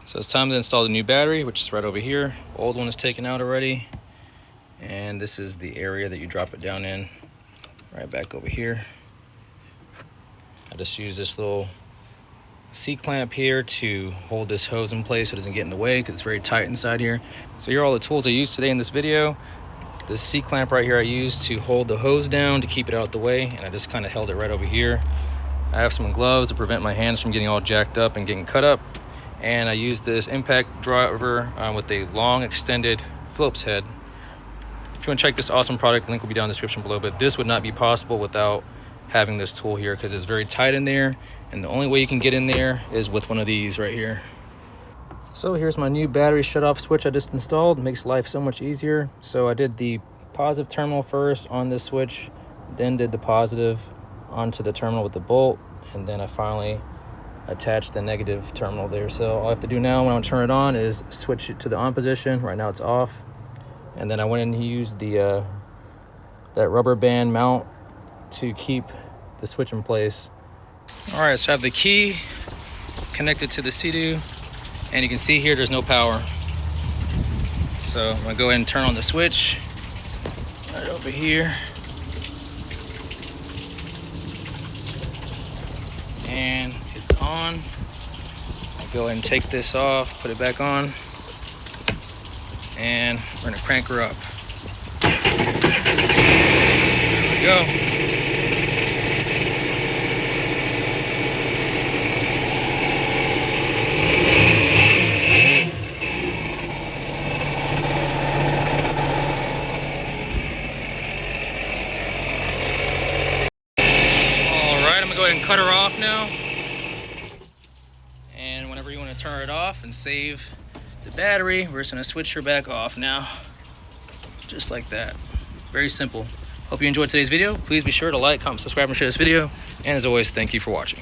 So it's time to install the new battery, which is right over here. Old one is taken out already. And this is the area that you drop it down in, right back over here. I just use this little C-clamp here to hold this hose in place so it doesn't get in the way because it's very tight inside here. So here are all the tools I used today in this video. This C-clamp right here I used to hold the hose down to keep it out the way, and I just kind of held it right over here. I have some gloves to prevent my hands from getting all jacked up and getting cut up. And I used this impact driver with a long extended Phillips head. If you want to check this awesome product, link will be down in the description below, but this would not be possible without having this tool here because it's very tight in there, and the only way you can get in there is with one of these right here. So here's my new battery shut-off switch I just installed. It makes life so much easier. So I did the positive terminal first on this switch, then did the positive onto the terminal with the bolt, and then I finally attached the negative terminal there. So all I have to do now when I turn it on is switch it to the on position. Right now it's off. And then I went in and used the that rubber band mount to keep the switch in place. All right, so I have the key connected to the Sea-Doo, and you can see here there's no power. So I'm gonna go ahead and turn on the switch right over here. And it's on. I'll go ahead and take this off, put it back on, and we're gonna crank her up. There we go. Alright, I'm gonna go ahead and cut her off now. And whenever you want to turn it off and save the battery, we're just gonna switch her back off now. Just like that. Very simple. Hope you enjoyed today's video. Please be sure to like, comment, subscribe, and share this video. And as always, thank you for watching.